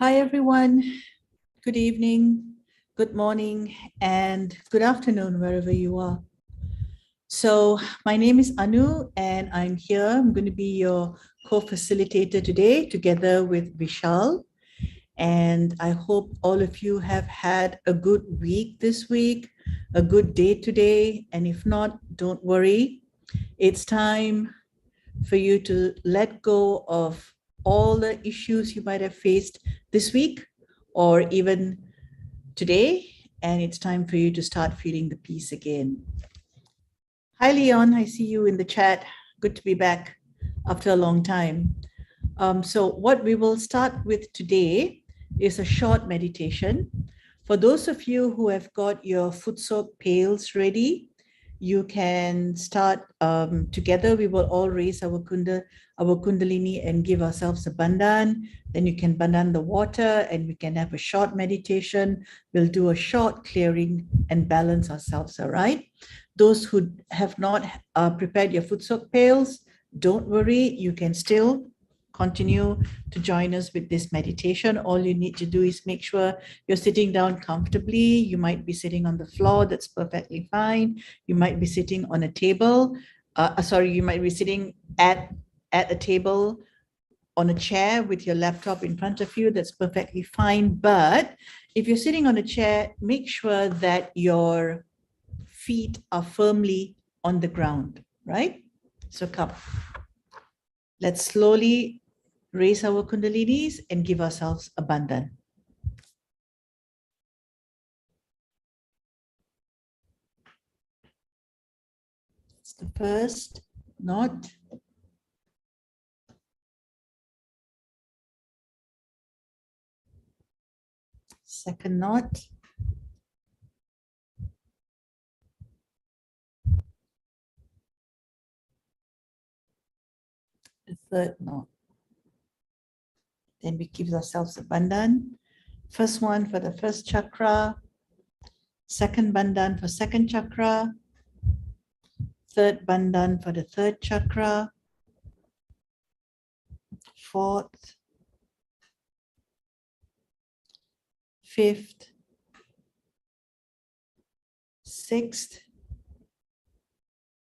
Hi, everyone. Good evening, good morning, and good afternoon, wherever you are. So my name is Anu, and I'm here. I'm going to be your co-facilitator today, together with Vishal. And I hope all of you have had a good week this week, a good day today. And if not, don't worry. It's time for you to let go of all the issues you might have faced this week or even today. And it's time for you to start feeling the peace again. Hi, Leon. I see you in the chat. Good to be back after a long time. So what we will start with today is a short meditation. For those of you who have got your foot soak pails ready, you can start together. We will all raise our kundalini and give ourselves a bandhan. Then you can bandhan the water and we can have a short meditation. We'll do a short clearing and balance ourselves, all right? Those who have not prepared your foot soak pails, don't worry, you can still continue to join us with this meditation. All you need to do is make sure you're sitting down comfortably. You might be sitting on the floor, that's perfectly fine. You might be sitting on a table. You might be sitting at a table on a chair with your laptop in front of you, that's perfectly fine. But if you're sitting on a chair, make sure that your feet are firmly on the ground, right? So come. Let's slowly raise our kundalinis and give ourselves a bandhan. It's the first knot. Second knot. The third knot. Then we give ourselves a bandhan. First one for the first chakra. Second bandhan for second chakra. Third bandhan for the third chakra. Fourth. Fifth. Sixth.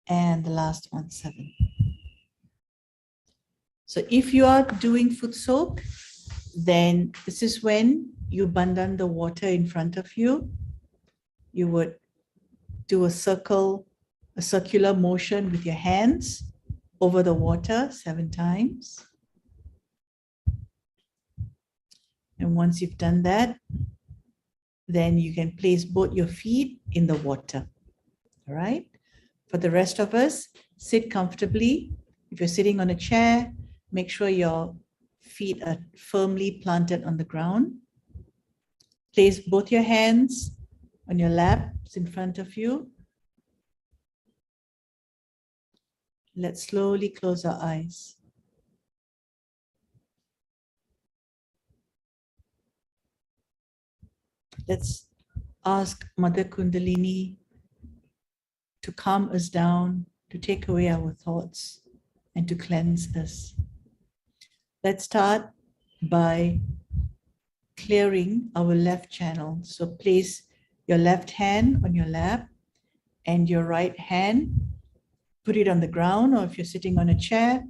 And the last one, 7. So if you are doing foot soak, then this is when you bandhan the water in front of you. You would do a circular motion with your hands over the water 7 times. And once you've done that, then you can place both your feet in the water. All right? For the rest of us, sit comfortably. If you're sitting on a chair, make sure your feet are firmly planted on the ground. Place both your hands on your laps in front of you. Let's slowly close our eyes. Let's ask Mother Kundalini to calm us down, to take away our thoughts, and to cleanse us. Let's start by clearing our left channel. So place your left hand on your lap and your right hand, put it on the ground, or if you're sitting on a chair,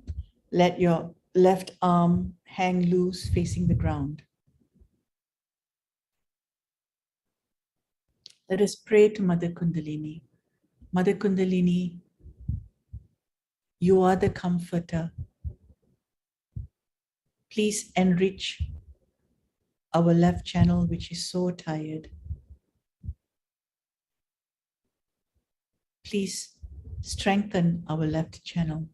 let your left arm hang loose facing the ground. Let us pray to Mother Kundalini. Mother Kundalini, you are the comforter. Please enrich our left channel, which is so tired. Please strengthen our left channel.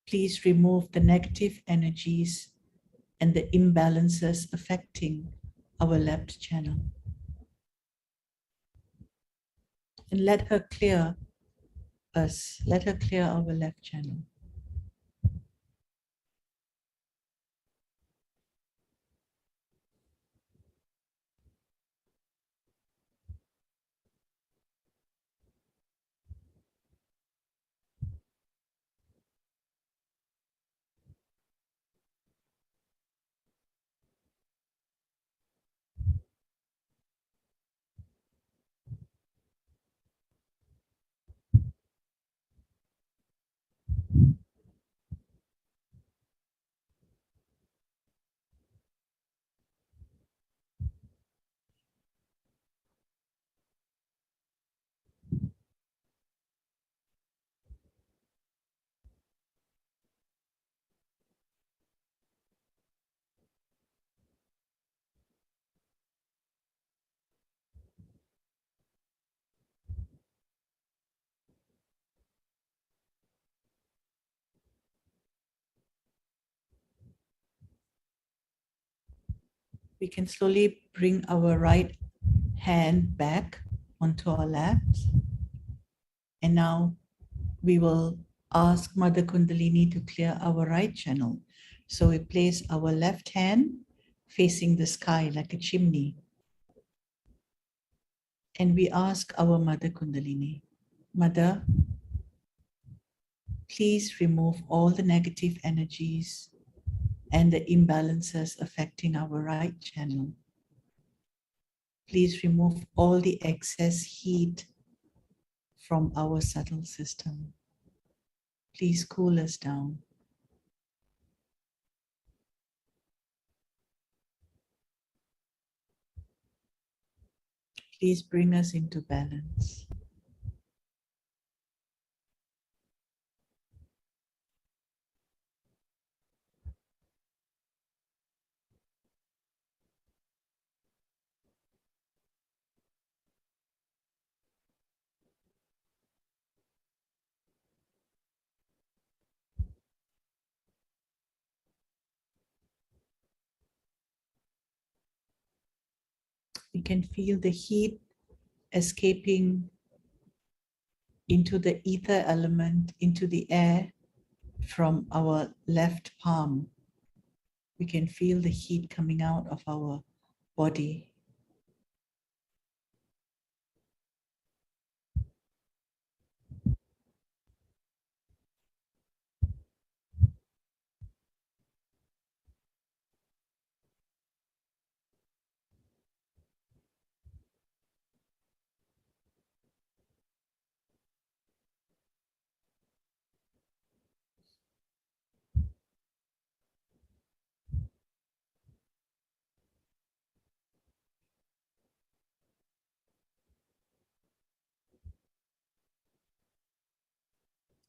Please remove the negative energies and the imbalances affecting our left channel. And let her clear us. Let her clear our left channel. We can slowly bring our right hand back onto our laps. And now we will ask Mother Kundalini to clear our right channel. So we place our left hand facing the sky like a chimney. And we ask our Mother Kundalini, Mother, please remove all the negative energies and the imbalances affecting our right channel. Please remove all the excess heat from our subtle system. Please cool us down. Please bring us into balance. We can feel the heat escaping into the ether element, into the air from our left palm. We can feel the heat coming out of our body.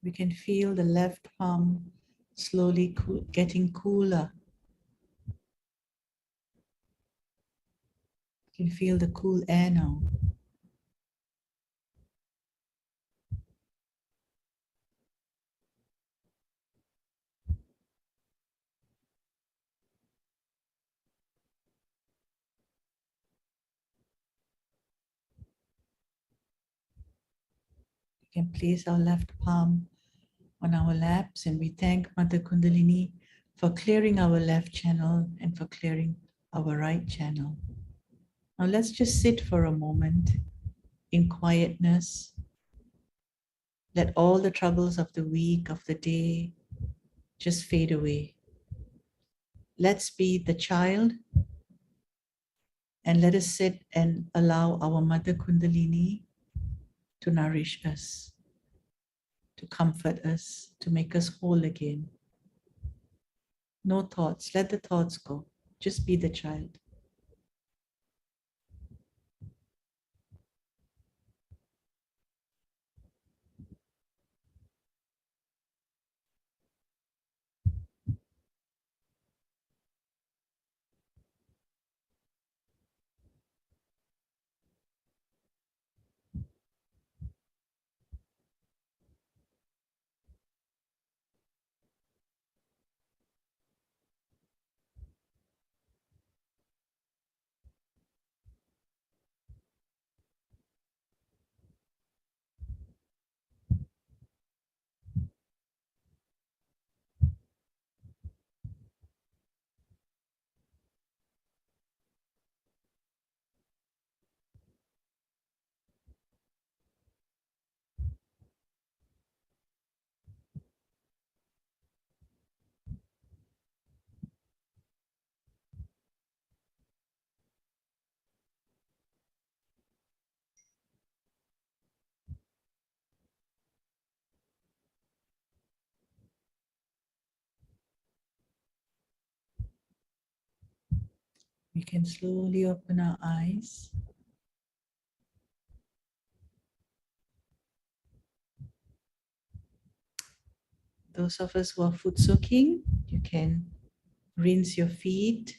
We can feel the left palm slowly getting cooler. You can feel the cool air now. We can place our left palm on our laps and we thank Mother Kundalini for clearing our left channel and for clearing our right channel. Now let's just sit for a moment in quietness. Let all the troubles of the week, of the day, just fade away. Let's be the child and let us sit and allow our Mother Kundalini to nourish us, to comfort us, to make us whole again. No thoughts, let the thoughts go. Just be the child. We can slowly open our eyes. Those of us who are foot soaking, you can rinse your feet,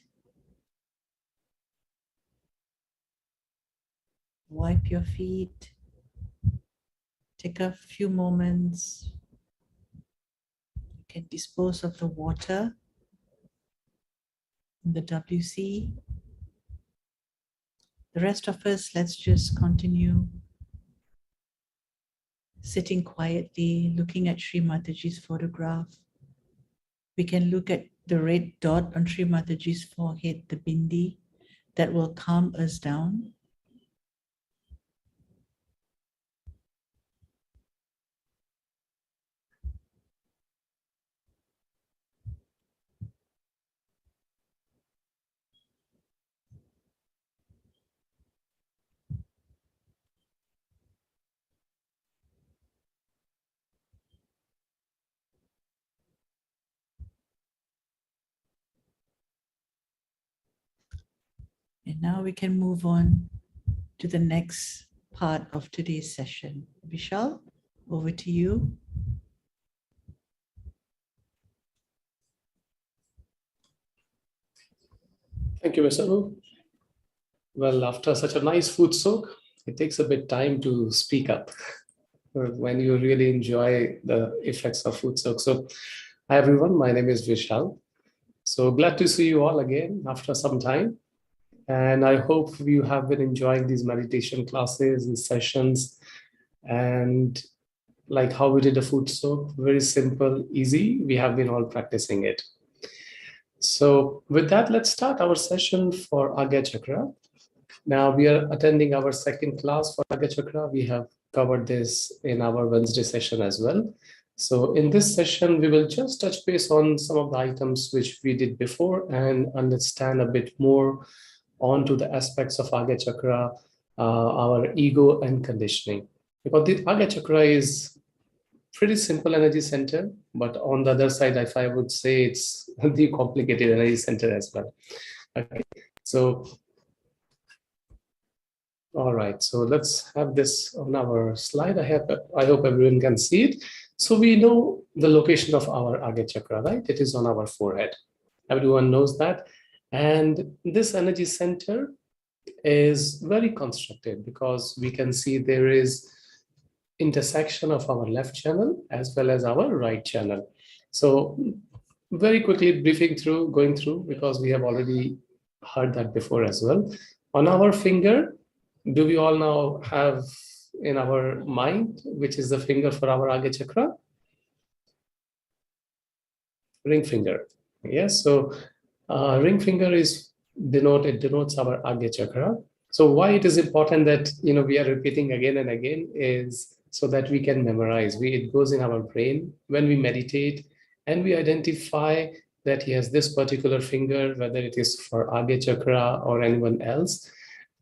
wipe your feet, take a few moments. You can dispose of the water in the WC. The rest of us, let's just continue sitting quietly, looking at Sri Mataji's photograph. We can look at the red dot on Sri Mataji's forehead, the bindi, that will calm us down. And now we can move on to the next part of today's session. Vishal, over to you. Thank you, Mr. Wu. Well, after such a nice food soak, it takes a bit time to speak up when you really enjoy the effects of food soak. So, hi everyone, my name is Vishal. So glad to see you all again after some time. And I hope you have been enjoying these meditation classes and sessions. And like how we did a food soak, very simple, easy. We have been all practicing it. So with that, let's start our session for Agya Chakra. Now we are attending our second class for Agya Chakra. We have covered this in our Wednesday session as well. So in this session, we will just touch base on some of the items which we did before and understand a bit more onto the aspects of Agya Chakra, our ego and conditioning. Because the Agya Chakra is pretty simple energy center, but on the other side, if I would say it's the complicated energy center as well. Okay, so all right, so let's have this on our slide. I hope everyone can see it. So we know the location of our Agya Chakra, right? It is on our forehead. Everyone knows that. And this energy center is very constructed because we can see there is intersection of our left channel as well as our right channel. So very quickly going through, because we have already heard that before as well. On our finger, do we all now have in our mind, which is the finger for our Agya Chakra? Ring finger. Yes, so ring finger denotes our Agya Chakra. So why it is important that we are repeating again and again is so that we can memorize. It goes in our brain when we meditate and we identify that yes, this particular finger, whether it is for Agya Chakra or anyone else,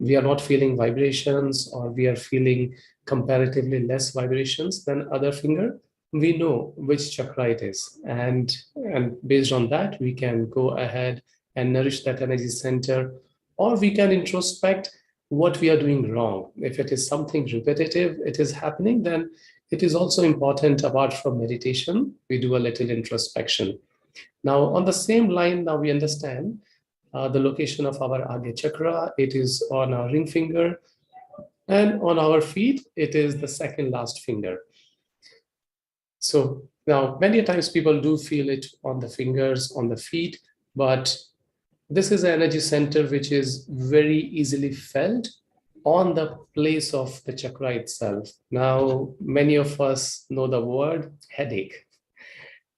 we are not feeling vibrations or we are feeling comparatively less vibrations than other finger, we know which chakra it is. And based on that, we can go ahead and nourish that energy center, or we can introspect what we are doing wrong. If it is something repetitive, it is happening, then it is also important, apart from meditation, we do a little introspection. Now, on the same line, now we understand the location of our Agya Chakra. It is on our ring finger, and on our feet, it is the second last finger. So now many times people do feel it on the fingers, on the feet, but this is an energy center which is very easily felt on the place of the chakra itself. Now, many of us know the word headache,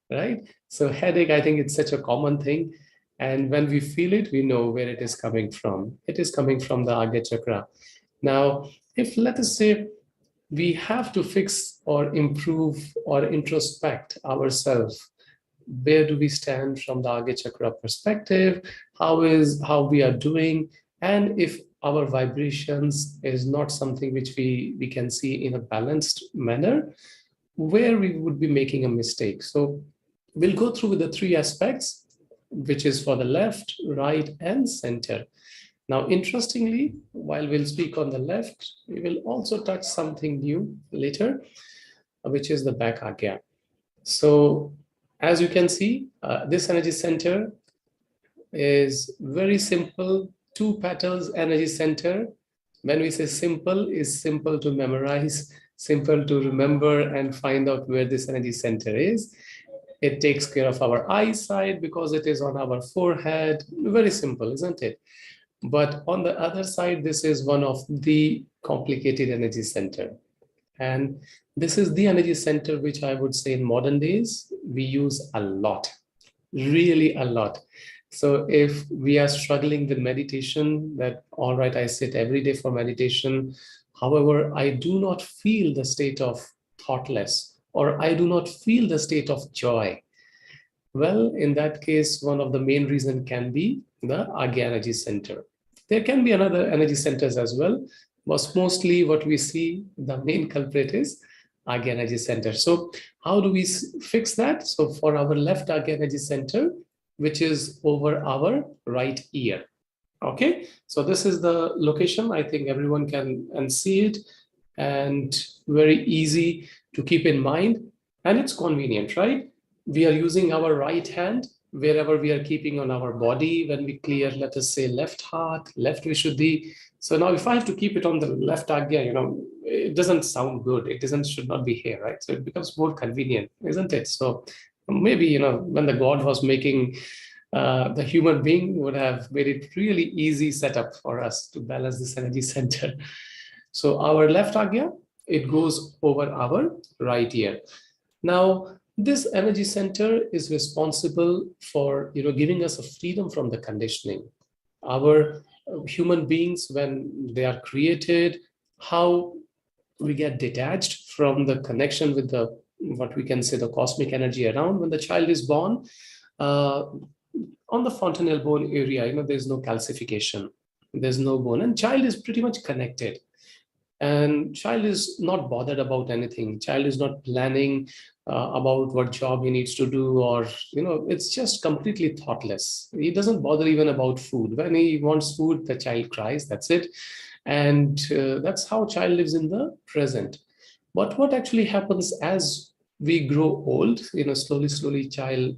right? So headache, I think it's such a common thing. And when we feel it, we know where it is coming from. It is coming from the Agya Chakra. Now, if let us say we have to fix or improve or introspect ourselves, where do we stand from the Agya Chakra perspective? How we are doing? And if our vibrations is not something which we can see in a balanced manner, where we would be making a mistake. So we'll go through with the three aspects, which is for the left, right, and center. Now, interestingly, while we'll speak on the left, we will also touch something new later, which is the back Agya. So as you can see, this energy center is very simple, 2 petals energy center. When we say simple, is simple to memorize, simple to remember and find out where this energy center is. It takes care of our eyesight because it is on our forehead. Very simple, isn't it? But on the other side, this is one of the complicated energy center. And this is the energy center which I would say in modern days, we use a lot, really a lot. So if we are struggling with meditation, that all right, I sit every day for meditation. However, I do not feel the state of thoughtless, or I do not feel the state of joy. Well, in that case, one of the main reason can be the Agya energy center. There can be another energy centers as well, but mostly what we see, the main culprit is Agya energy center. So how do we fix that? So for our left Agya energy center, which is over our right ear. Okay, so this is the location. I think everyone can and see it, and very easy to keep in mind, and it's convenient, right? We are using our right hand wherever we are keeping on our body when we clear, let us say, left heart, left Vishuddhi. So now if I have to keep it on the left Agya, it doesn't sound good. It doesn't, should not be here, right? So it becomes more convenient, isn't it? So maybe, when the God was making the human being, would have made it really easy setup for us to balance this energy center. So our left Agya, it goes over our right ear. Now, this energy center is responsible for giving us a freedom from the conditioning. Our human beings, when they are created, how we get detached from the connection with the what we can say the cosmic energy around. When the child is born, on the fontanelle bone area, there's no calcification, there's no bone, and child is pretty much connected. And child is not bothered about anything. Child is not planning about what job he needs to do, or it's just completely thoughtless. He doesn't bother even about food. When he wants food, the child cries, that's it. And that's how child lives in the present. But what actually happens as we grow old, slowly child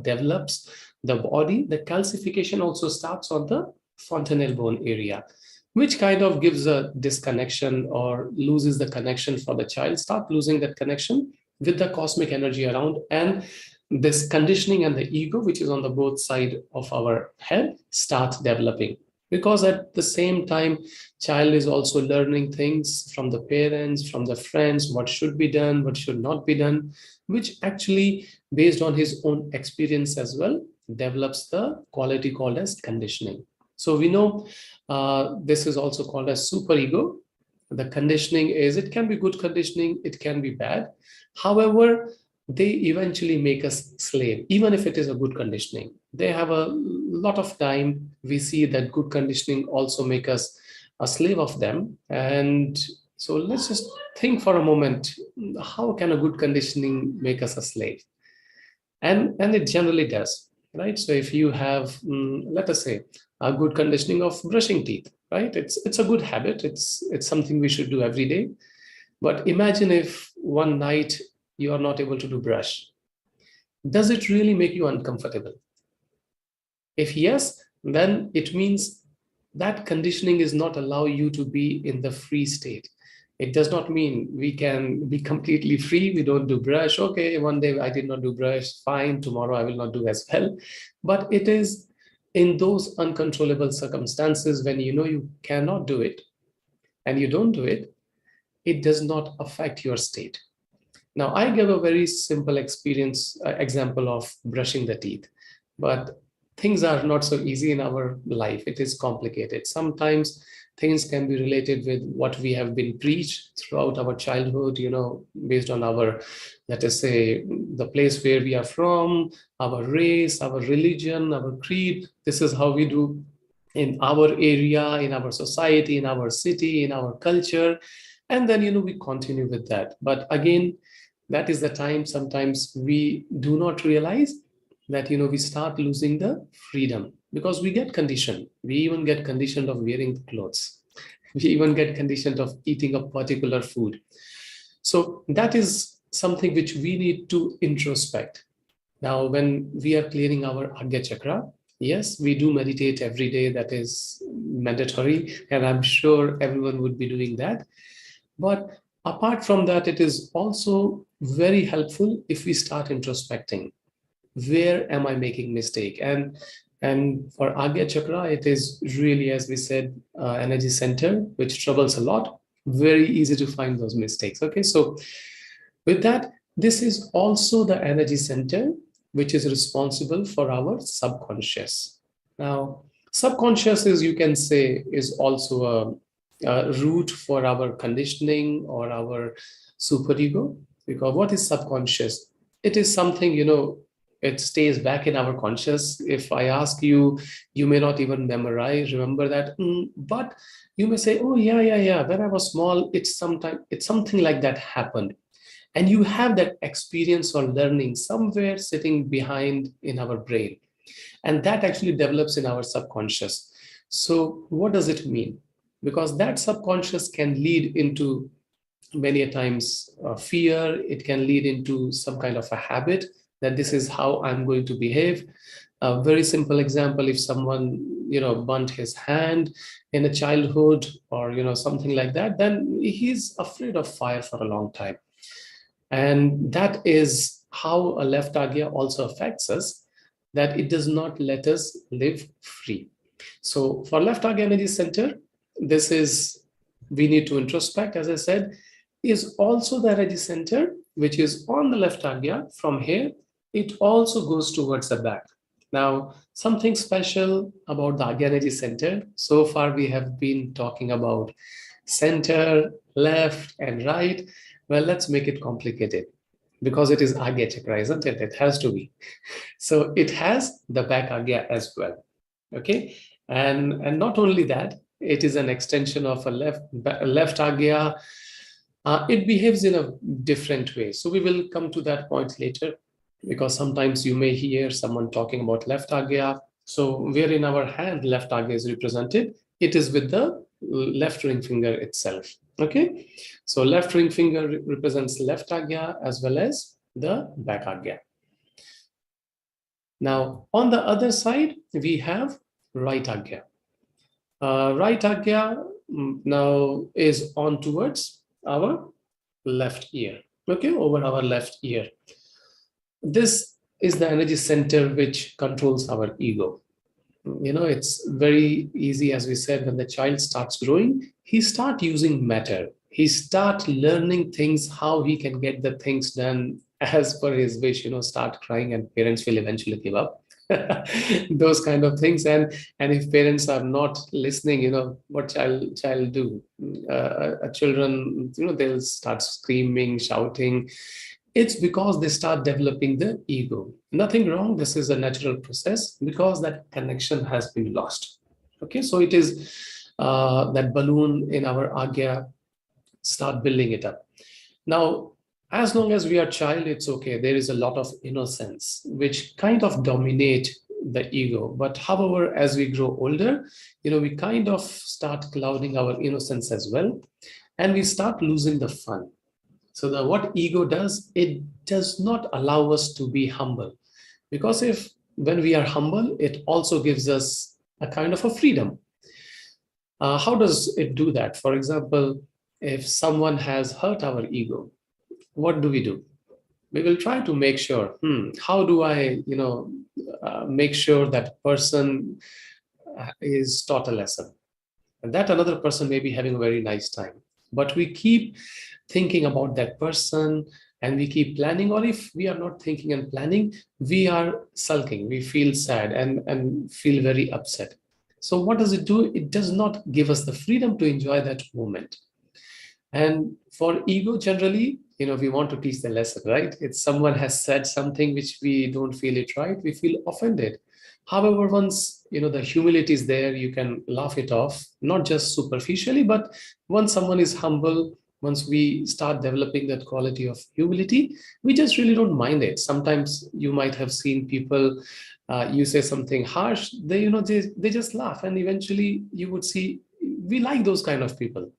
develops the body. The calcification also starts on the fontanelle bone area, which kind of gives a disconnection or loses the connection for the child, start losing that connection with the cosmic energy around. And this conditioning and the ego, which is on the both side of our head, start developing. Because at the same time, child is also learning things from the parents, from the friends, what should be done, what should not be done, which actually, based on his own experience as well, develops the quality called as conditioning. So we know this is also called as superego. The conditioning is, it can be good conditioning, it can be bad. However, they eventually make us slave, even if it is a good conditioning. They have a lot of time. We see that good conditioning also make us a slave of them. And so let's just think for a moment, how can a good conditioning make us a slave? And it generally does, right? So if you have, let us say, a good conditioning of brushing teeth, right? It's a good habit. It's something we should do every day. But imagine if one night you are not able to do brush. Does it really make you uncomfortable? If yes, then it means that conditioning is not allow you to be in the free state. It does not mean we can be completely free. We don't do brush. Okay, one day I did not do brush. Fine, tomorrow I will not do as well. But it is in those uncontrollable circumstances when you cannot do it and you don't do it, it does not affect your state. Now, I give a very simple example of brushing the teeth, but things are not so easy in our life. It is complicated. Sometimes things can be related with what we have been preached throughout our childhood, based on our, let us say, the place where we are from, our race, our religion, our creed. This is how we do in our area, in our society, in our city, in our culture. And then, we continue with that. But again, that is the time sometimes we do not realize that, we start losing the freedom because we get conditioned. We even get conditioned of wearing the clothes. We even get conditioned of eating a particular food. So that is something which we need to introspect. Now, when we are clearing our Agya chakra, yes, we do meditate every day. That is mandatory. And I'm sure everyone would be doing that. But apart from that, it is also very helpful if we start introspecting. Where am I making mistake? And And for Agya Chakra, it is really, as we said, energy center, which troubles a lot. Very easy to find those mistakes. Okay, so with that, this is also the energy center which is responsible for our subconscious. Now, subconscious is, you can say, is also a root for our conditioning or our superego. Because what is subconscious? It is something, it stays back in our conscious. If I ask you, you may not even remember that. But you may say, oh, yeah, yeah, yeah. When I was small, it's something like that happened. And you have that experience or learning somewhere sitting behind in our brain. And that actually develops in our subconscious. So what does it mean? Because that subconscious can lead into many a times fear. It can lead into some kind of a habit that this is how I'm going to behave. A very simple example: if someone burnt his hand in a childhood, or something like that, then he's afraid of fire for a long time. And that is how a left agya also affects us, that it does not let us live free. So for left agya energy center, this is, we need to introspect, as I said, is also the energy center which is on the left agya. From here, it also goes towards the back. Now, something special about the agya energy center. So far, we have been talking about center, left, and right. Well, let's make it complicated, because it is agya chakra, isn't it? It has to be. So it has the back agya as well. Okay, and not only that, it is an extension of a left agya. It behaves in a different way. So we will come to that point later, because sometimes you may hear someone talking about left agya. So where in our hand left agya is represented, it is with the left ring finger itself. Okay, so left ring finger represents left agya as well as the back agya. Now, on the other side, we have right agya. Right agya now is on towards our left ear, okay, over our left ear. This is the energy center which controls our ego. It's very easy, as we said, when the child starts growing, he start using matter. He start learning things, how he can get the things done as per his wish, start crying, and parents will eventually give up. Those kind of things. And if parents are not listening, what child do? Children, they'll start screaming, shouting. It's because they start developing the ego. Nothing wrong. This is a natural process, because that connection has been lost. Okay, so it is that balloon in our agya, start building it up. Now, as long as we are child, it's okay. There is a lot of innocence which kind of dominate the ego. But however, as we grow older, we kind of start clouding our innocence as well, and we start losing the fun. So what ego does, it does not allow us to be humble. Because when we are humble, it also gives us a kind of a freedom. How does it do that? For example, if someone has hurt our ego, what do? We will try to make sure, how do I, make sure that person is taught a lesson? And that another person may be having a very nice time. But we keep thinking about that person, and we keep planning. Or if we are not thinking and planning, we are sulking, we feel sad and feel very upset. So what does it do? It does not give us the freedom to enjoy that moment. And for ego, generally, we want to teach the lesson, right? It's someone has said something which we don't feel it right, we feel offended. However, once the humility is there, you can laugh it off, not just superficially, but once someone is humble, once we start developing that quality of humility, we just really don't mind it. Sometimes you might have seen people, you say something harsh, they just laugh, and eventually you would see, we like those kind of people.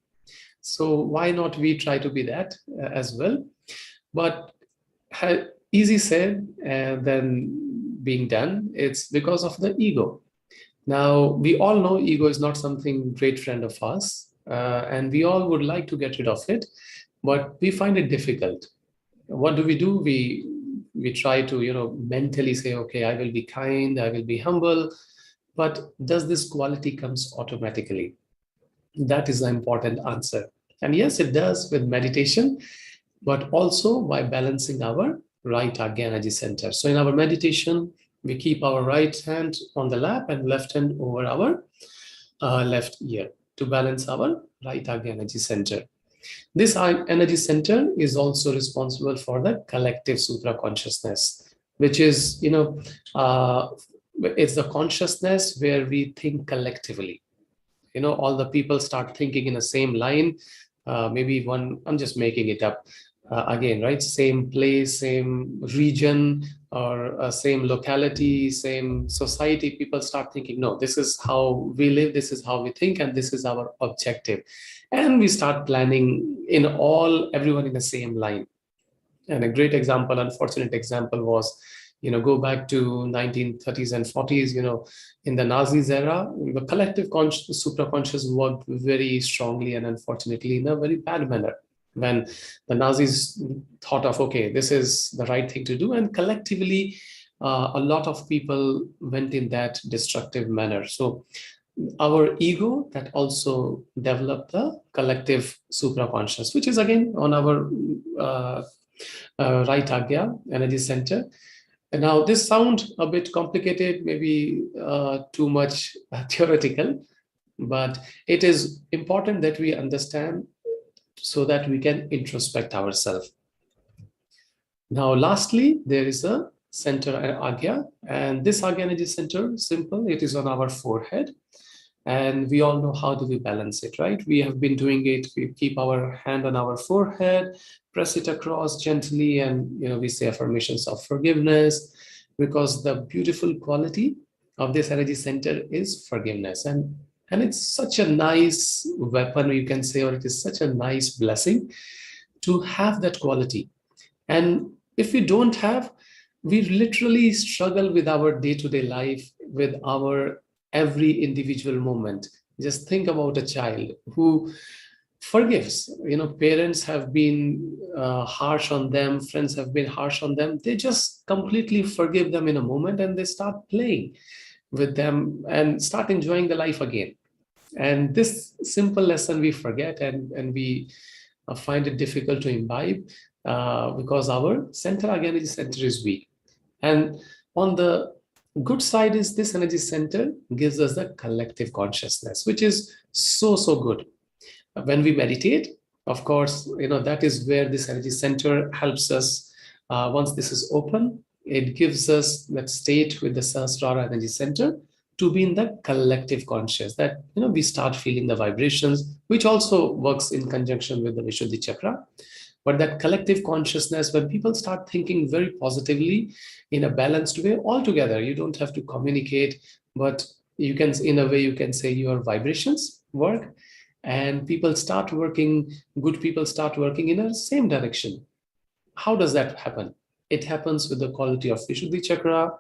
So why not we try to be that as well? But easy said than being done. It's because of the ego. Now, we all know ego is not something great friend of us, and we all would like to get rid of it, but we find it difficult. What do? we try to, mentally say, okay, I will be kind, I will be humble. But does this quality comes automatically? That is the important answer. And yes, it does with meditation, but also by balancing our right Agya energy center. So in our meditation, we keep our right hand on the lap and left hand over our left ear to balance our right Agya energy center. This energy center is also responsible for the collective supra consciousness, which is, it's the consciousness where we think collectively. All the people start thinking in the same line. Maybe I'm just making it up again, right? Same place, same region, or same locality, same society. People start thinking, no, this is how we live, this is how we think, and this is our objective. And we start planning everyone in the same line. And a great example, unfortunate example was, go back to 1930s and 40s, in the Nazis era, the collective supraconscious worked very strongly and unfortunately in a very bad manner. When the Nazis thought of, okay, this is the right thing to do, and collectively, a lot of people went in that destructive manner. So our ego that also developed the collective supraconscious, which is again on our right Agya energy center. And now this sounds a bit complicated, maybe too much theoretical, but it is important that we understand so that we can introspect ourselves. Now, lastly, there is a center Agya, and this Agya energy center, simple, it is on our forehead. And we all know how do we balance it, right? We have been doing it. We keep our hand on our forehead, press it across gently, and we say affirmations of forgiveness, because the beautiful quality of this energy center is forgiveness. And it's such a nice weapon, you can say, or it is such a nice blessing to have that quality. And if we don't have, we literally struggle with our day-to-day life, with our every individual moment. Just think about a child who forgives. Parents have been harsh on them, friends have been harsh on them. They just completely forgive them in a moment, and they start playing with them and start enjoying the life again. And this simple lesson we forget, and we find it difficult to imbibe because our center energy center is weak. And on the good side is this energy center gives us the collective consciousness, which is so good. When we meditate, of course, that is where this energy center helps us. Once this is open, it gives us that state with the Sahasrara energy center to be in the collective conscious, that we start feeling the vibrations, which also works in conjunction with the Vishuddhi chakra. But that collective consciousness, when people start thinking very positively in a balanced way altogether, you don't have to communicate, but you can, in a way, you can say your vibrations work, and people start working, good people start working in a same direction. How does that happen? It happens with the quality of Vishuddhi chakra,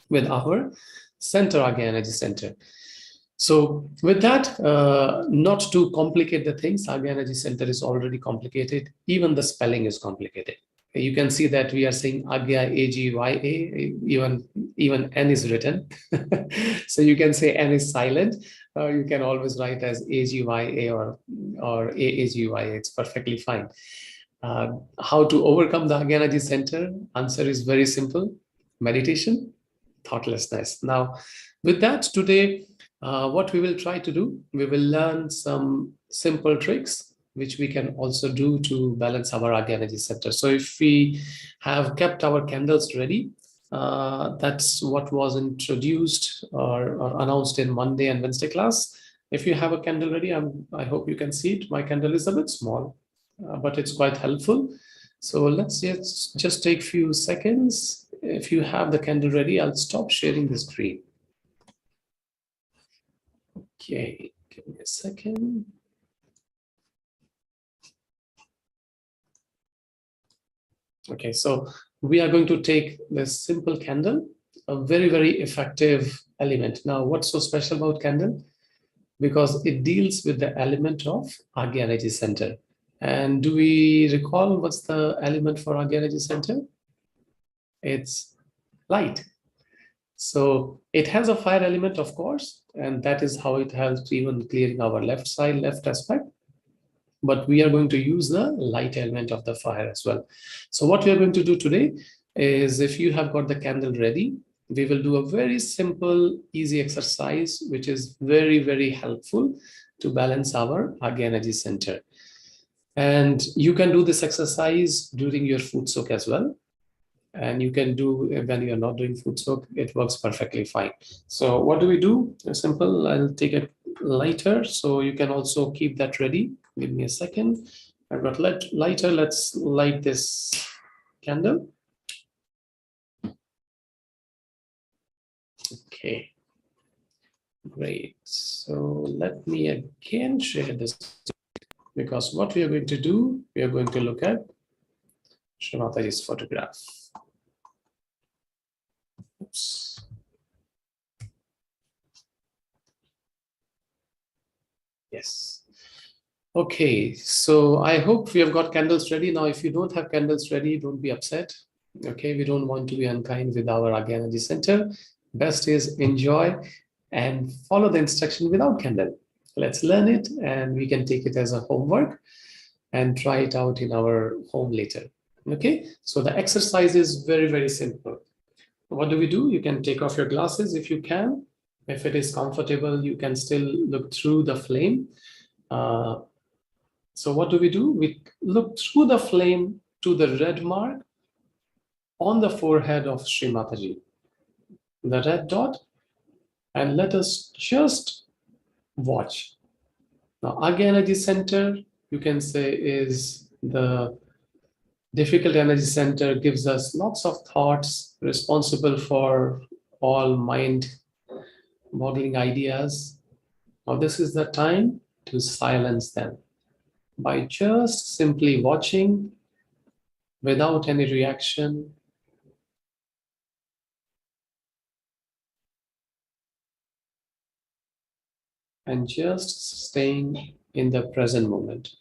with our center Agya energy center. So with that, not to complicate the things, Agya energy center is already complicated. Even the spelling is complicated. You can see that we are saying Agya, Agya, even N is written. So you can say N is silent. You can always write as Agya or Aagya. It's perfectly fine. How to overcome the Agya energy center? Answer is very simple. Meditation, thoughtlessness. Now, with that, today, what we will try to do, we will learn some simple tricks which we can also do to balance our Agya energy center. So if we have kept our candles ready, that's what was introduced or announced in Monday and Wednesday class. If you have a candle ready, I hope you can see it. My candle is a bit small, but it's quite helpful. So let's just take a few seconds. If you have the candle ready, I'll stop sharing the screen. Okay, give me a second. Okay, so we are going to take this simple candle, a very effective element. Now, what's so special about candle? Because it deals with the element of Agya energy center. And do we recall what's the element for Agya energy center? It's light. So it has a fire element, of course, and that is how it helps even clearing our left side, left aspect. But we are going to use the light element of the fire as well. So what we are going to do today is, if you have got the candle ready, we will do a very simple, easy exercise, which is very, very helpful to balance our Agya energy center. And you can do this exercise during your food soak as well. And you can do when you're not doing food soak, it works perfectly fine. So what do we do? Simple. I'll take a lighter, so you can also keep that ready. Give me a second. I've got lighter. Let's light this candle. Okay, great. So let me again share this, because what we are going to do, we are going to look at Shri Mataji's photograph. Oops. Yes. Okay, so I hope we have got candles ready. Now, if you don't have candles ready, don't be upset. Okay, we don't want to be unkind with our Agya Energy Center. Best is enjoy and follow the instruction without candle. Let's learn it, and we can take it as a homework and try it out in our home later. Okay, so the exercise is very, very simple. What do we do? You can take off your glasses if you can. If it is comfortable, you can still look through the flame. So what do? We look through the flame to the red mark on the forehead of Sri Mataji, the red dot, and let us just watch. Now, Agya Energy Center, you can say, is the difficult energy center, gives us lots of thoughts, responsible for all mind-boggling ideas. Now, this is the time to silence them by just simply watching without any reaction. And just staying in the present moment.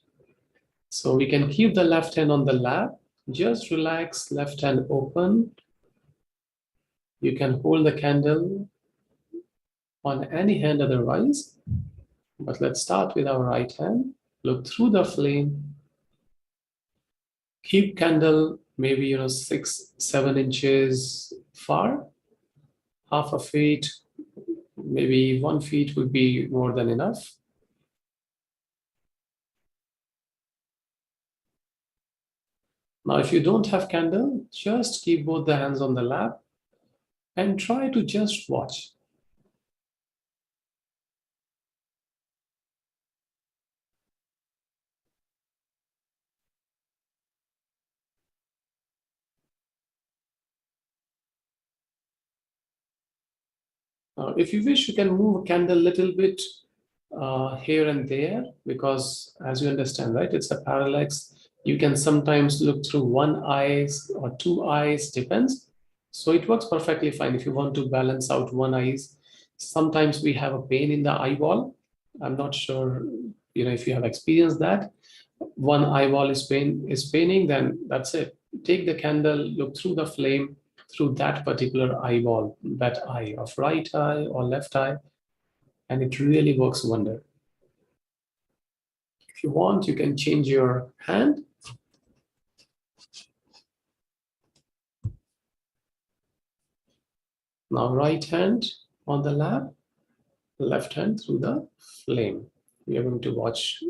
So we can keep the left hand on the lap, just relax, left hand open. You can hold the candle on any hand otherwise, but let's start with our right hand. Look through the flame. Keep candle maybe 6-7 inches far, half a feet, maybe 1 feet would be more than enough. Now, if you don't have candle, just keep both the hands on the lap and try to just watch. If you wish, you can move a candle a little bit here and there, because as you understand, right, it's a parallax. You can sometimes look through one eye or two eyes, depends. So it works perfectly fine if you want to balance out one eye. Sometimes we have a pain in the eyeball. I'm not sure, if you have experienced that. One eyeball is paining, then that's it. Take the candle, look through the flame, through that particular eyeball, that eye of right eye or left eye, and it really works wonder. If you want, you can change your hand. Now right hand on the lap, left hand through the flame. We are going to watch.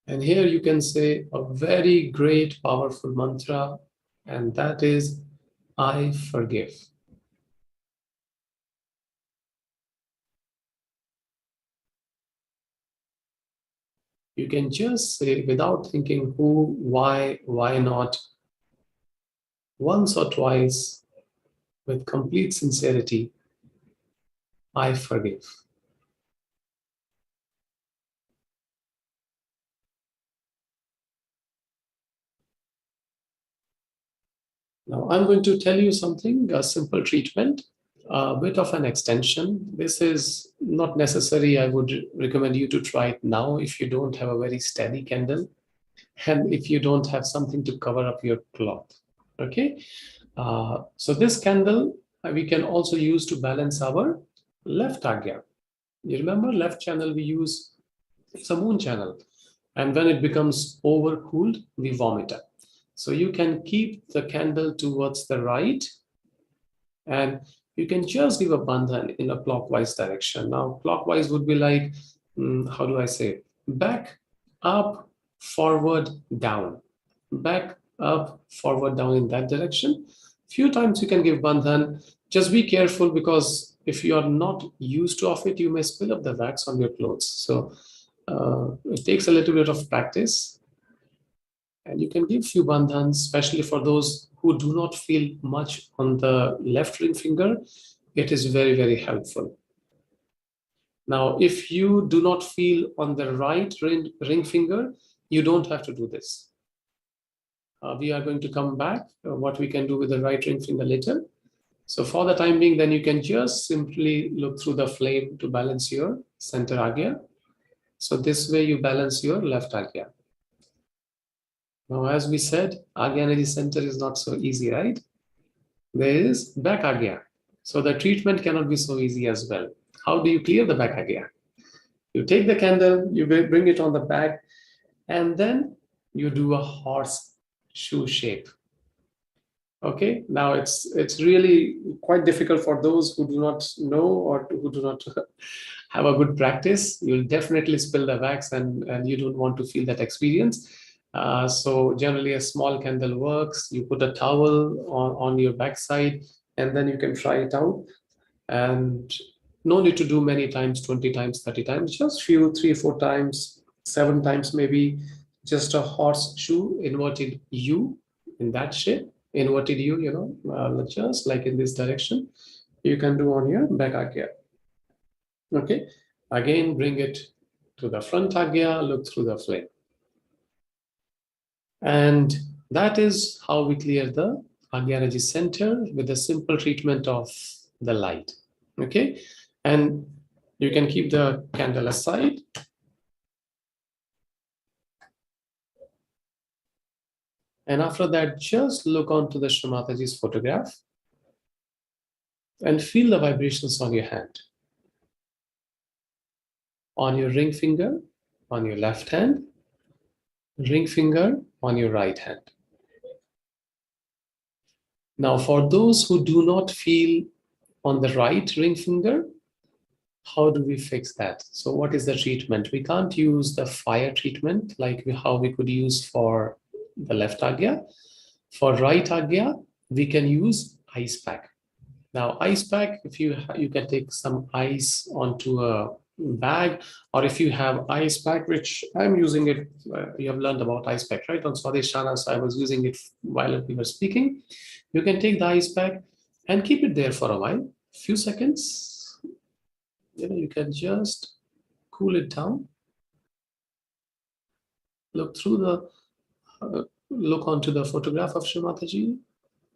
And here you can say a very great, powerful mantra, and that is, I forgive. You can just say, without thinking who, why not, once or twice, with complete sincerity, I forgive. Now I'm going to tell you something, a simple treatment. a bit of an extension. This is not necessary. I would recommend you to try it now if you don't have a very steady candle and if you don't have something to cover up your cloth. Okay, so this candle we can also use to balance our left agya. You remember left channel we use, it's a moon channel. And when it becomes overcooled, we vomit up. So you can keep the candle towards the right and you can just give a bandhan in a clockwise direction. Now, clockwise would be like, how do I say? Back, up, forward, down. Back, up, forward, down in that direction. Few times you can give bandhan. Just be careful because if you are not used to of it, you may spill up the wax on your clothes. So it takes a little bit of practice. And you can give few bandhans, especially for those who do not feel much on the left ring finger. It is very, very helpful. Now, if you do not feel on the right ring finger, you don't have to do this. We are going to come back what we can do with the right ring finger later. So for the time being, then you can just simply look through the flame to balance your center agya. So this way you balance your left agya. Now, as we said, agya energy center is not so easy, right? There is back agya. So the treatment cannot be so easy as well. How do you clear the back agya? You take the candle, you bring it on the back, and then you do a horseshoe shape. Okay, now it's really quite difficult for those who do not know or who do not have a good practice. You'll definitely spill the wax and you don't want to feel that experience. So generally a small candle works. You put a towel on your backside and then you can try it out. And no need to do many times, 20 times, 30 times, just few, 3, 4 times, 7 times maybe, just a horseshoe, inverted U in that shape, inverted U, just like in this direction, you can do on your back agya. Okay, again, bring it to the front agya, look through the flame. And that is how we clear the agya energy center with a simple treatment of the light. Okay, and you can keep the candle aside. And after that, just look onto the Shri Mataji's photograph and feel the vibrations on your hand, on your ring finger, on your left hand, ring finger on your right hand. Now, for those who do not feel on the right ring finger, how do we fix that? So what is the treatment? We can't use the fire treatment like how we could use for the left agya. For right agya, we can use ice pack. Now, ice pack, if you can take some ice onto a bag, or if you have ice pack, which I'm using it, you have learned about ice pack, right? On Swadesh Shana, so I was using it while we were speaking. You can take the ice pack and keep it there for a while, few seconds. You can just cool it down. Look through look onto the photograph of Shri Mataji.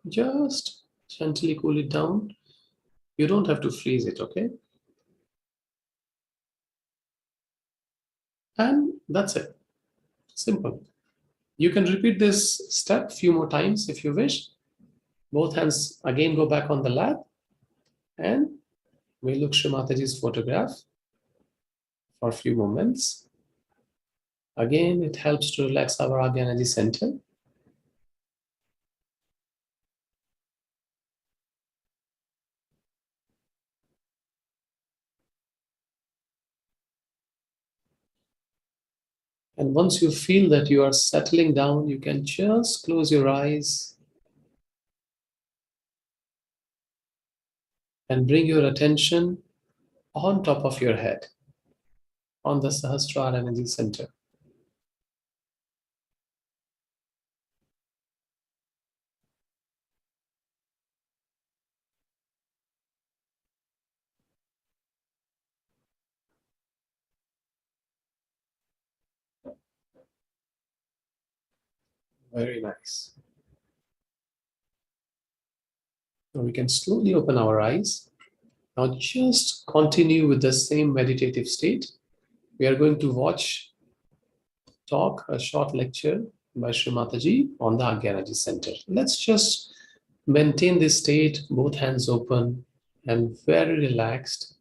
Just gently cool it down. You don't have to freeze it, okay? And that's it. Simple. You can repeat this step a few more times if you wish. Both hands again go back on the lap and we look Shri Mataji's photograph for a few moments. Again, it helps to relax our agya energy center. And once you feel that you are settling down, you can just close your eyes and bring your attention on top of your head, on the Sahasrara energy center. Very nice. Now we can slowly open our eyes. Now just continue with the same meditative state. We are going to watch a short lecture by Sri Mataji on the Agyanaji Center. Let's just maintain this state, both hands open and very relaxed,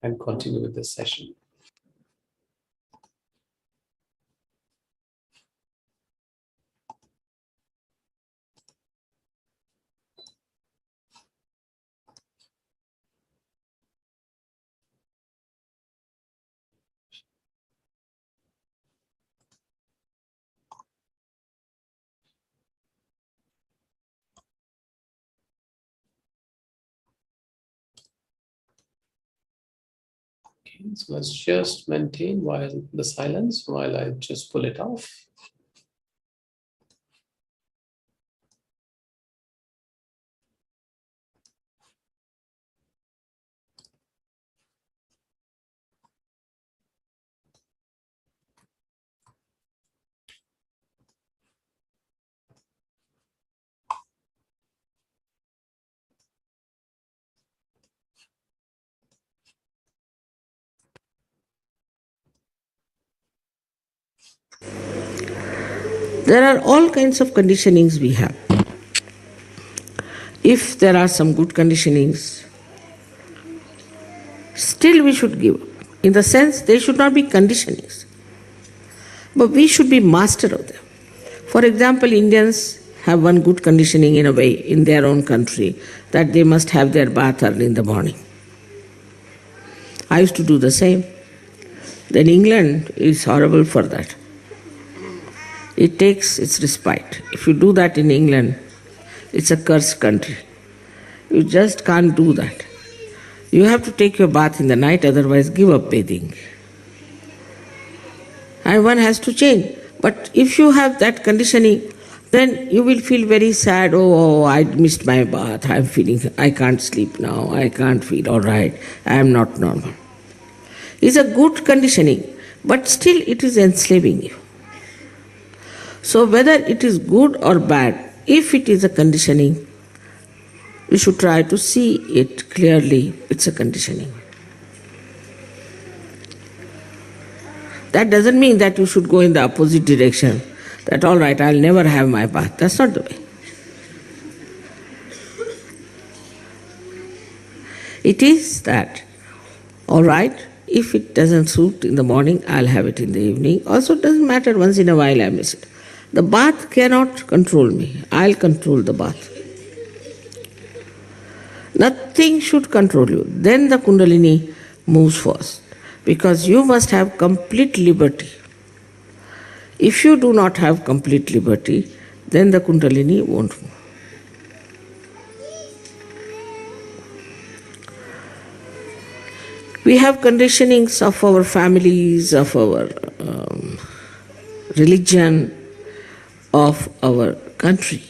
and continue with this session. Okay, so let's just maintain while the silence while I just pull it off. There are all kinds of conditionings we have. If there are some good conditionings, still we should give up. In the sense, they should not be conditionings, but we should be master of them. For example, Indians have one good conditioning in a way in their own country, that they must have their bath early in the morning. I used to do the same. Then England is horrible for that. It takes its respite. If you do that in England, it's a cursed country. You just can't do that. You have to take your bath in the night, otherwise give up bathing. And one has to change. But if you have that conditioning, then you will feel very sad. Oh, I missed my bath. I can't sleep now. I can't feel all right. I am not normal. It's a good conditioning, but still it is enslaving you. So whether it is good or bad, if it is a conditioning, we should try to see it clearly, it's a conditioning. That doesn't mean that you should go in the opposite direction, that all right, I'll never have my bath. That's not the way. It is that, all right, if it doesn't suit in the morning, I'll have it in the evening. Also, it doesn't matter, once in a while I miss it. The bath cannot control me. I'll control the bath. Nothing should control you. Then the Kundalini moves first, because you must have complete liberty. If you do not have complete liberty, then the Kundalini won't move. We have conditionings of our families, of our religion, of our country.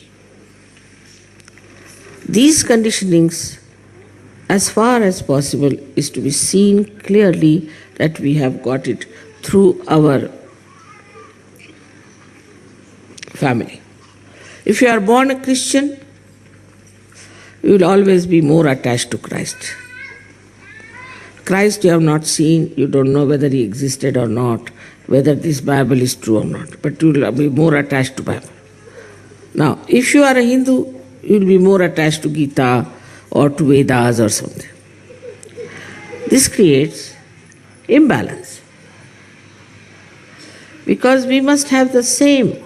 These conditionings, as far as possible, is to be seen clearly that we have got it through our family. If you are born a Christian, you will always be more attached to Christ. Christ you have not seen, you don't know whether he existed or not, whether this Bible is true or not, but you will be more attached to Bible. Now, if you are a Hindu, you will be more attached to Gita or to Vedas or something. This creates imbalance, because we must have the same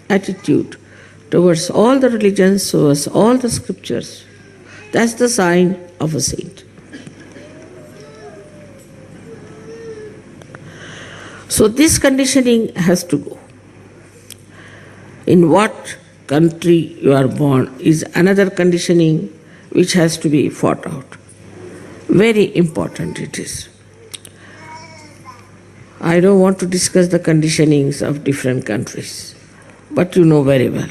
attitude towards all the religions, towards all the scriptures. That's the sign of a saint. So this conditioning has to go. In what country you are born is another conditioning which has to be fought out. Very important it is. I don't want to discuss the conditionings of different countries, but you know very well.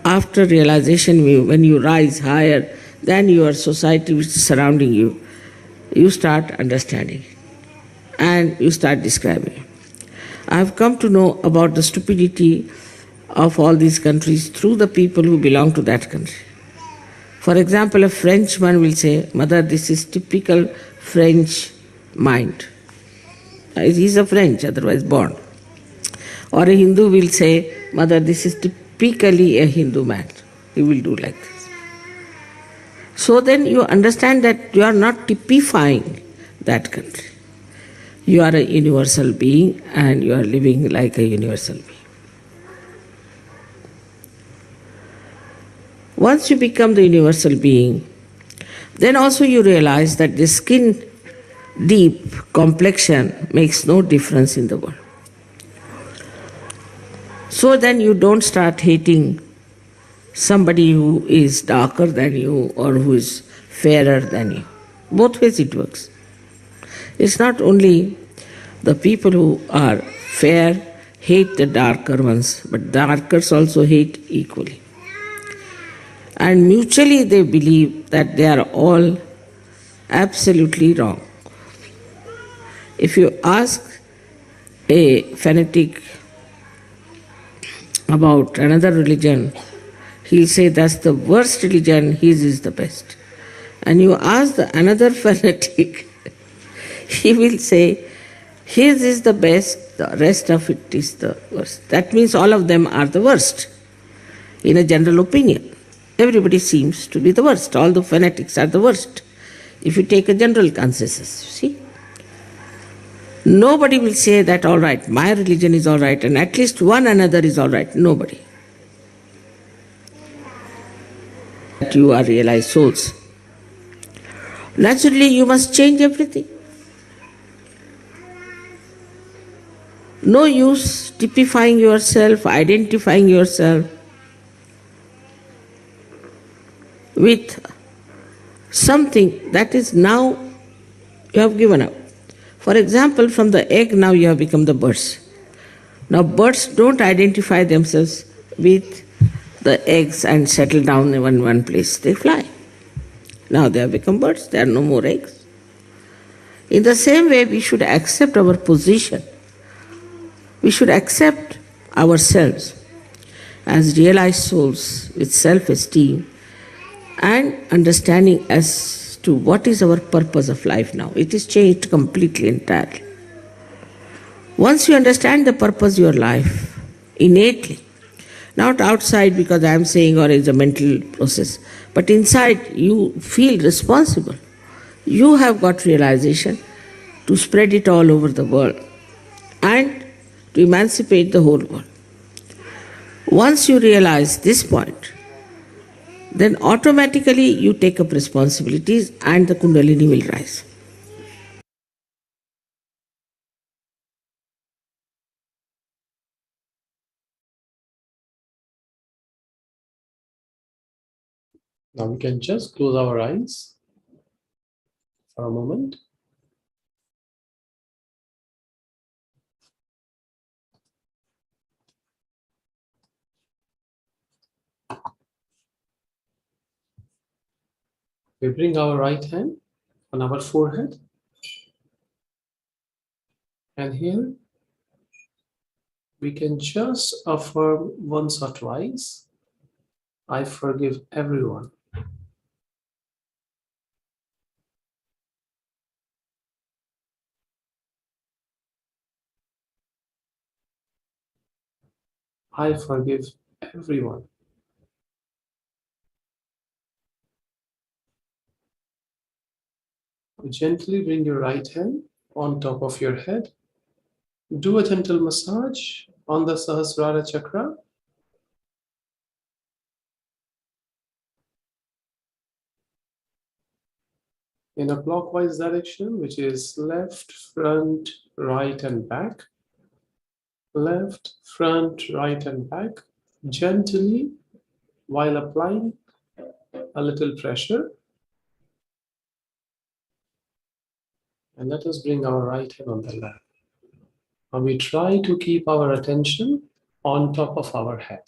After realization, when you rise higher than your society which is surrounding you, you start understanding and you start describing. I have come to know about the stupidity of all these countries through the people who belong to that country. For example, a Frenchman will say, Mother, this is typical French mind. He's a French, otherwise born. Or a Hindu will say, Mother, this is typically a Hindu man. He will do like this. So then you understand that you are not typifying that country. You are a universal being and you are living like a universal being. Once you become the universal being, then also you realize that the skin deep complexion makes no difference in the world. So then you don't start hating somebody who is darker than you or who is fairer than you. Both ways it works. It's not only the people who are fair hate the darker ones, but darkers also hate equally. And mutually they believe that they are all absolutely wrong. If you ask a fanatic about another religion, he'll say that's the worst religion, his is the best. And you ask another fanatic, he will say his is the best, the rest of it is the worst. That means all of them are the worst, in a general opinion. Everybody seems to be the worst. All the fanatics are the worst. If you take a general consensus, you see. Nobody will say that, all right, my religion is all right, and at least one another is all right. Nobody. That you are realized souls. Naturally, you must change everything. No use typifying yourself, identifying yourself with something that is now you have given up. For example, from the egg now you have become the birds. Now birds don't identify themselves with the eggs and settle down in one place. They fly. Now they have become birds. There are no more eggs. In the same way, we should accept our position. We should accept ourselves as realized souls with self-esteem and understanding as to what is our purpose of life now. It is changed completely, entirely. Once you understand the purpose of your life innately, not outside because I am saying or it's a mental process, but inside you feel responsible. You have got realization to spread it all over the world and to emancipate the whole world. Once you realize this point, then automatically you take up responsibilities and the Kundalini will rise. Now we can just close our eyes for a moment. We bring our right hand on our forehead. And here we can just affirm once or twice, I forgive everyone. I forgive everyone. Gently bring your right hand on top of your head. Do a gentle massage on the Sahasrara chakra. In a clockwise direction, which is left, front, right, and back. Left, front, right, and back. Gently, while applying a little pressure. And let us bring our right hand on the lap. Now we try to keep our attention on top of our head.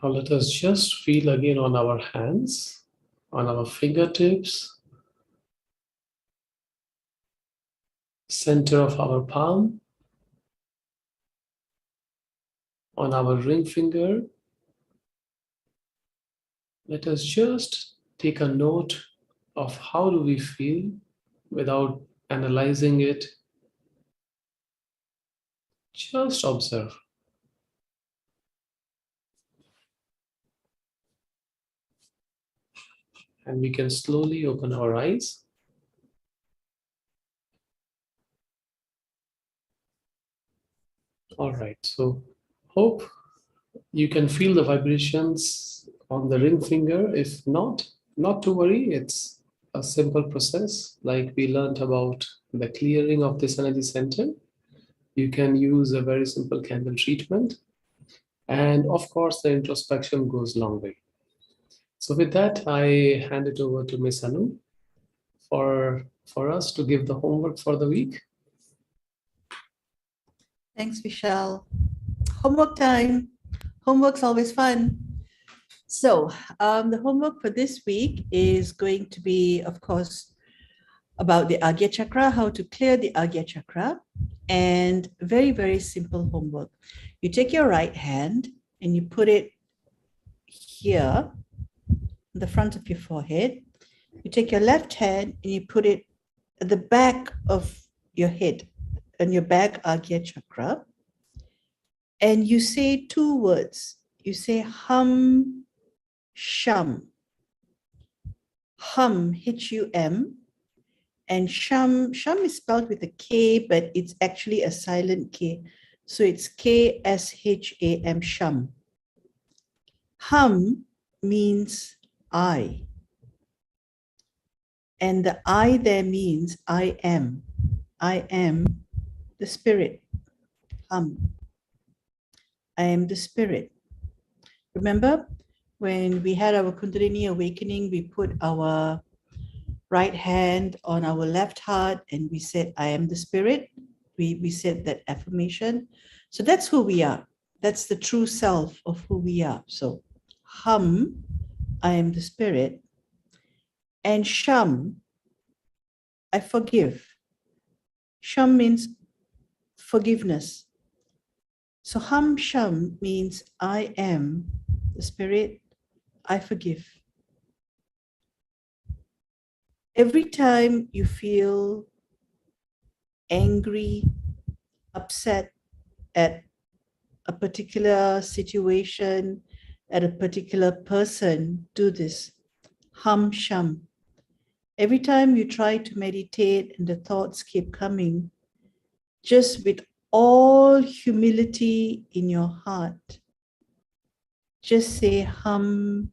Now let us just feel again on our hands, on our fingertips, center of our palm, on our ring finger. Let us just take a note of how do we feel without analyzing it. Just observe. And we can slowly open our eyes. All right, so hope you can feel the vibrations on the ring finger. If not, not to worry, it's a simple process. Like we learned about the clearing of this energy center. You can use a very simple candle treatment. And of course, the introspection goes long way. So with that, I hand it over to Miss Anu for us to give the homework for the week. Thanks, Vishal. Homework time. Homework's always fun. So the homework for this week is going to be, of course, about the Agya Chakra, how to clear the Agya Chakra, and very, very simple homework. You take your right hand and you put it here, the front of your forehead. You take your left hand and you put it at the back of your head, on your back Agya Chakra, and you say two words. You say hum, sham. Hum, H-U-M, and sham. Sham is spelled with a K, but it's actually a silent K. So it's K-S-H-A-M, sham. Hum means I. And the I there means I am. I am the spirit. Hum. I am the spirit. Remember, when we had our Kundalini awakening, we put our right hand on our left heart and we said, I am the spirit. We said that affirmation. So that's who we are. That's the true self of who we are. So hum, I am the spirit. And sham, I forgive. Sham means forgiveness. So hum sham means I am the spirit, I forgive. Every time you feel angry, upset at a particular situation, at a particular person, do this. Hum sham. Every time you try to meditate and the thoughts keep coming, just with all humility in your heart, just say hum,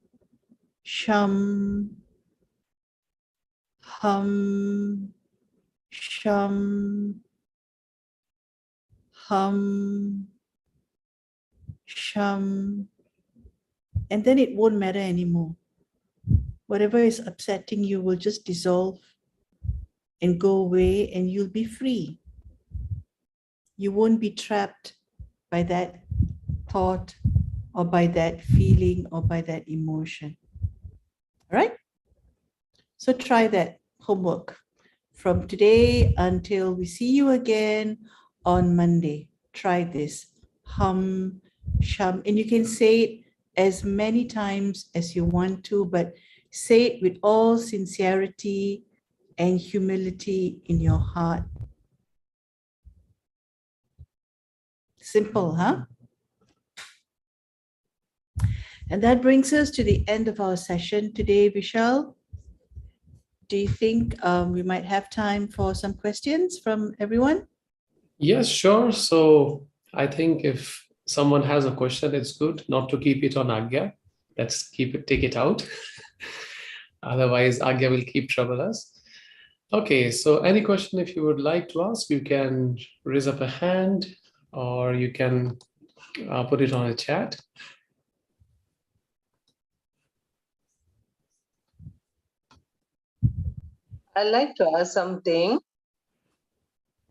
sham, hum, sham, hum, sham, and then it won't matter anymore. Whatever is upsetting you will just dissolve and go away, and you'll be free. You won't be trapped by that thought or by that feeling or by that emotion. All right? So try that homework from today until we see you again on Monday. Try this. Hum, sham. And you can say it as many times as you want to, but say it with all sincerity and humility in your heart. Simple, huh? And that brings us to the end of our session today, Vishal. Do you think we might have time for some questions from everyone? Yes, sure. So I think if someone has a question, it's good not to keep it on Agya. Let's take it out. Otherwise, Agya will keep trouble us. Okay, so any question if you would like to ask, you can raise up a hand or you can put it on a chat. I'd like to ask something.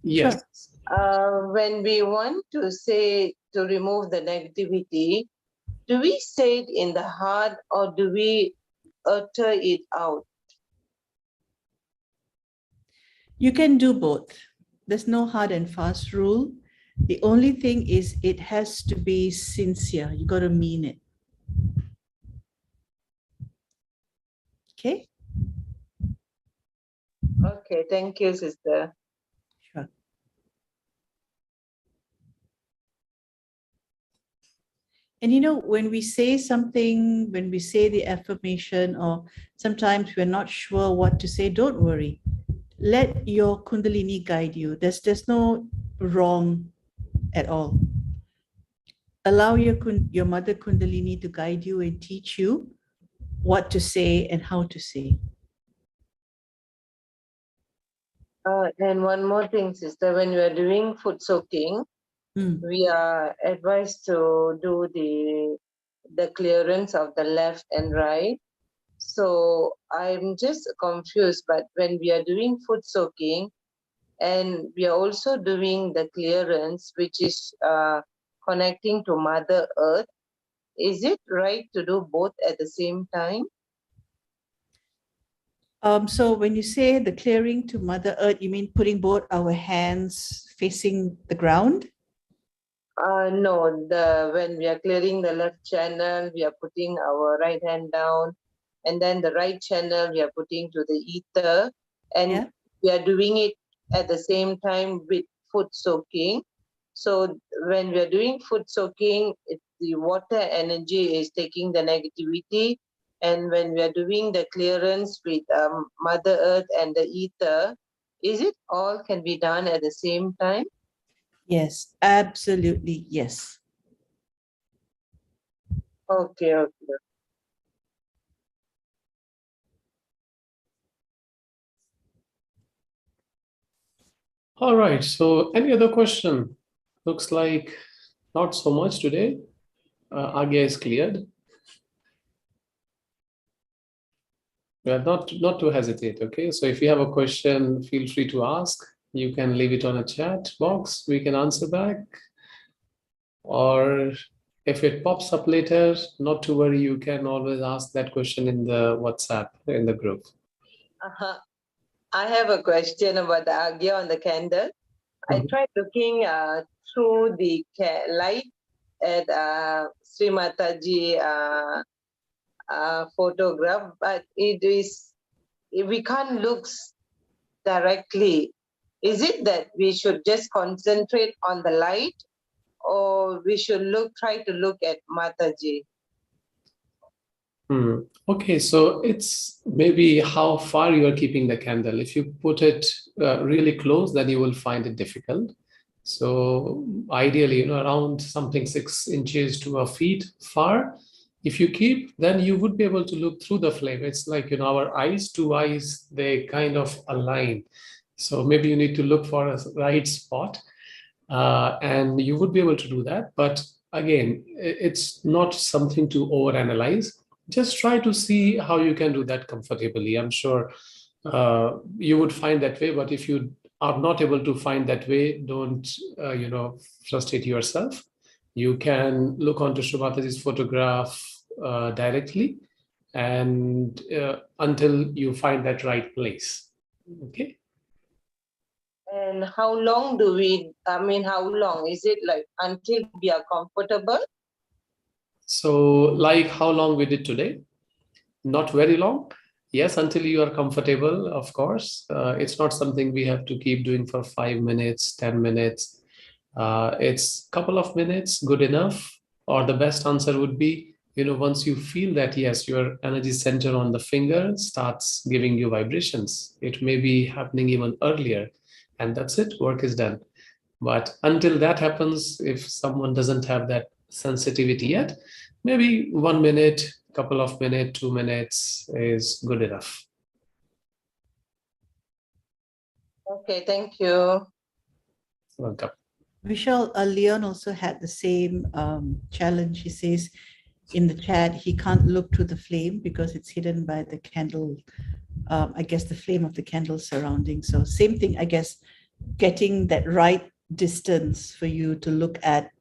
Yes. When we want to say to remove the negativity, do we say it in the heart or do we utter it out? You can do both. There's no hard and fast rule. The only thing is it has to be sincere. You got to mean it. Okay? Okay, thank you, sister. Sure. And you know, when we say something, when we say the affirmation, or sometimes we're not sure what to say, don't worry. Let your Kundalini guide you. There's no wrong at all. Allow your mother Kundalini to guide you and teach you what to say and how to say. And one more thing, sister, when we are doing foot soaking, we are advised to do the clearance of the left and right. So I'm just confused, but when we are doing foot soaking and we are also doing the clearance, which is connecting to Mother Earth, is it right to do both at the same time? So when you say the clearing to Mother Earth, you mean putting both our hands facing the ground? No, when we are clearing the left channel, we are putting our right hand down, and then the right channel we are putting to the ether, and we are doing it at the same time with foot soaking. So when we are doing foot soaking, the water energy is taking the negativity, and when we are doing the clearance with Mother Earth and the ether, is it all can be done at the same time? Yes, absolutely, yes. Okay. All right, so any other question? Looks like not so much today. Agya is cleared. Not to hesitate, okay? So if you have a question, feel free to ask. You can leave it on a chat box. We can answer back. Or if it pops up later, not to worry, you can always ask that question in the WhatsApp, in the group. I have a question about the agya on the candle. I tried looking through the light at Sri Mataji photograph, but we can't look directly. Is it that we should just concentrate on the light, or we should try to look at Mataji? Okay, so it's maybe how far you are keeping the candle. If you put it really close, then you will find it difficult. So ideally, around something 6 inches to a feet far. If you keep, then you would be able to look through the flame. It's like, our eyes, two eyes, they kind of align. So maybe you need to look for a right spot, and you would be able to do that. But again, it's not something to overanalyze. Just try to see how you can do that comfortably. I'm sure you would find that way, but if you are not able to find that way, don't frustrate yourself. You can look onto Shubhataji's photograph directly, and until you find that right place. Okay. And how long how long? Is it like until we are comfortable? So like how long we did today? Not very long. Yes, until you are comfortable, of course. It's not something we have to keep doing for 5 minutes, 10 minutes. It's a couple of minutes, good enough. Or the best answer would be, once you feel that, yes, your energy center on the finger starts giving you vibrations. It may be happening even earlier. And that's it, work is done. But until that happens, if someone doesn't have that sensitivity yet, maybe 1 minute, couple of minutes, 2 minutes is good enough. Okay, thank you. Welcome. Vishal, Leon also had the same challenge. He says in the chat, he can't look to the flame because it's hidden by the candle, I guess the flame of the candle surrounding. So same thing, I guess, getting that right distance for you to look at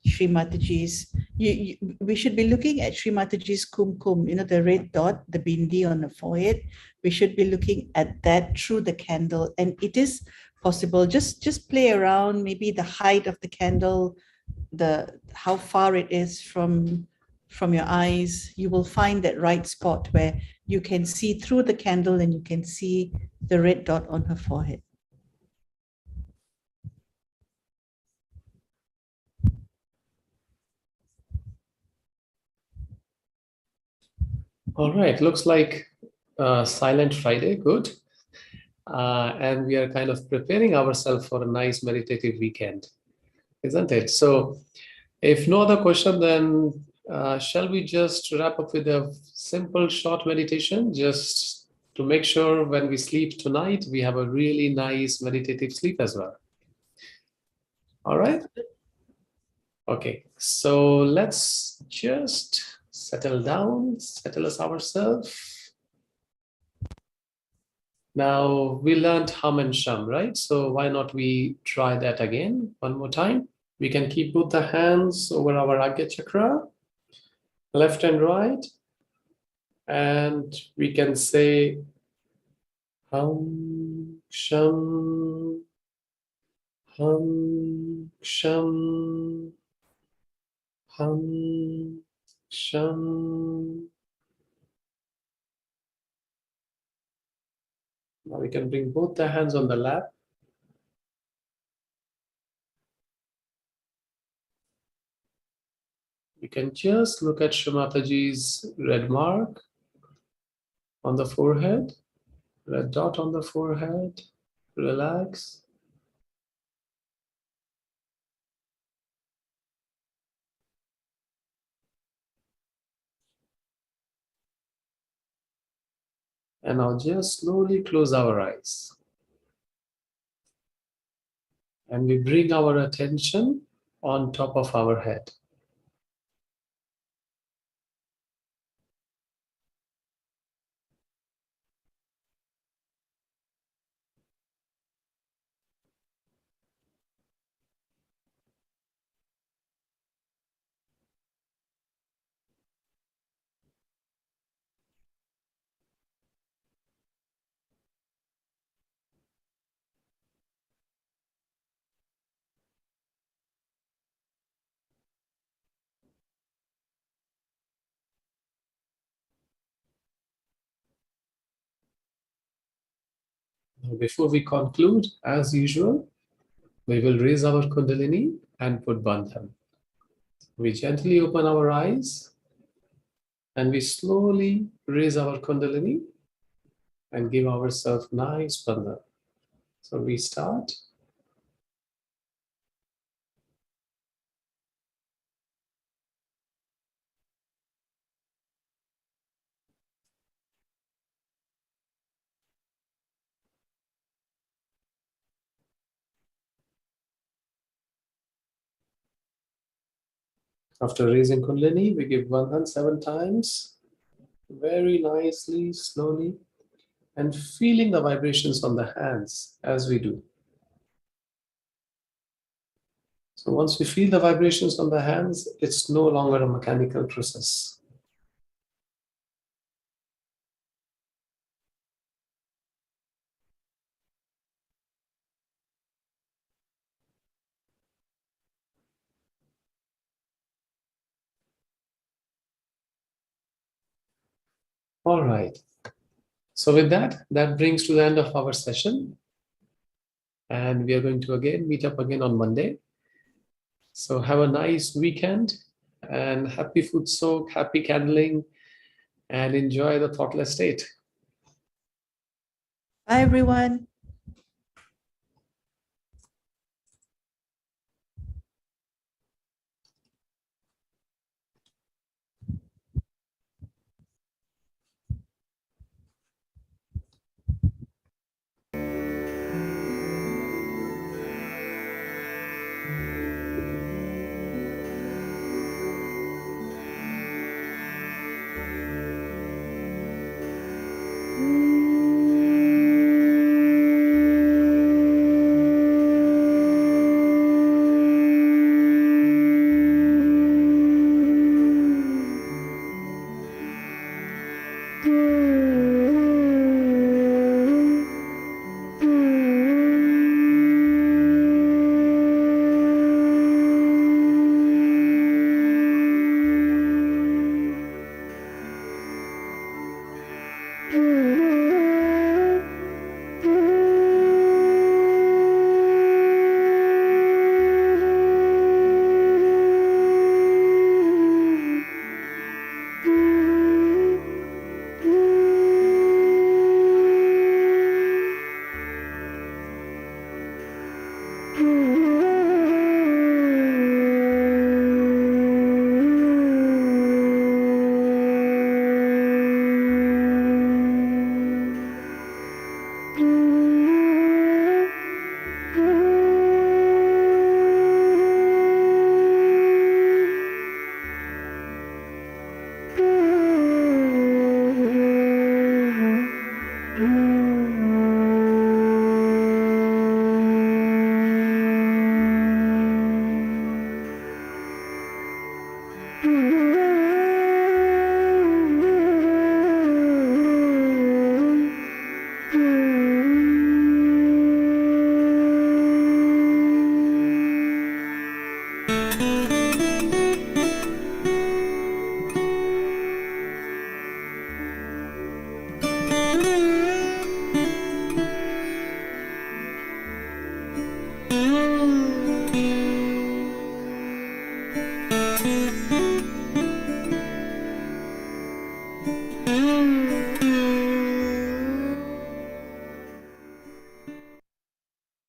Sri Mataji's. We should be looking at Sri Mataji's kumkum, the red dot, the bindi on the forehead. We should be looking at that through the candle. And it is possible. Just play around, maybe the height of the candle, how far it is from your eyes. You will find that right spot where you can see through the candle and you can see the red dot on her forehead. All right, looks like Silent Friday, good. And we are kind of preparing ourselves for a nice meditative weekend, isn't it? So if no other question, then shall we just wrap up with a simple short meditation just to make sure when we sleep tonight, we have a really nice meditative sleep as well. All right? Okay, so let's just settle down, settle us ourselves. Now we learned hum and sham, right? So why not we try that again one more time? We can keep both the hands over our Agya chakra, left and right, and we can say hum, sham, hum, sham, hum, sham. Now we can bring both the hands on the lap. You can just look at Shri Mataji's red mark on the forehead, red dot on the forehead. Relax. And now just slowly close our eyes. And we bring our attention on top of our head. Now, before we conclude, as usual, we will raise our Kundalini and put Bandhan. We gently open our eyes and we slowly raise our Kundalini and give ourselves nice Bandhan. So we start. After raising Kundalini, we give Bandhan 7 times, very nicely, slowly, and feeling the vibrations on the hands as we do. So once we feel the vibrations on the hands, it's no longer a mechanical process. All right. So with that, that brings to the end of our session. And we are going to again meet up again on Monday. So have a nice weekend and happy food soak, happy candling, and enjoy the thoughtless state. Bye, everyone.